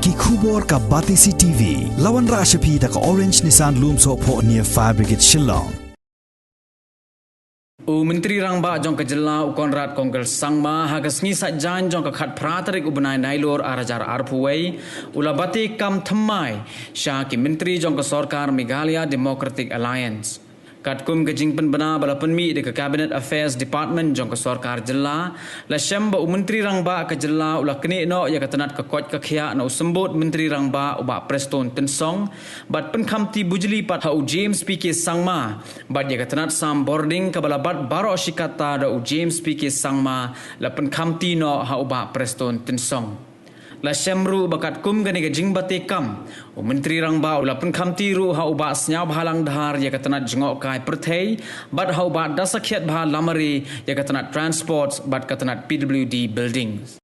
ki khubor ka Batisi TV lawan ra shapi da ka Orange Nissan Loom so pho near Fire Brigade Shillong. Menteri Rangba jong ke jela Konrad Kongkel Sangma hagas ngi sajan jong ke khat pratarik ubnai nailor arajar arpuwei ulabati kam thamai sha ki menteri jong ke sarkar Meghalaya Democratic Alliance katkum ke jingpen bana balapan mi de ke Cabinet Affairs Department jong ke sarkar jela la shamba menteri Rangba ke jela ula kene no ya katanat ke kot ke khia no sembut menteri Rangba uba Preston Tensong bat pen khamti bujli pat hau James PK Sangma bat ya katanat sam boarding ke balabat baro shikata da James PK Sangma la pen khamti no hau uba Preston Tensong la syamru bakat kum gani ke jingbate kam menteri Rangba ula pen khamti ru hau uba snyau halang dhar ya katanat jengok kai perthei bat hau ba dasakhiat bha lamari ya katanat transports bat katanat PWD buildings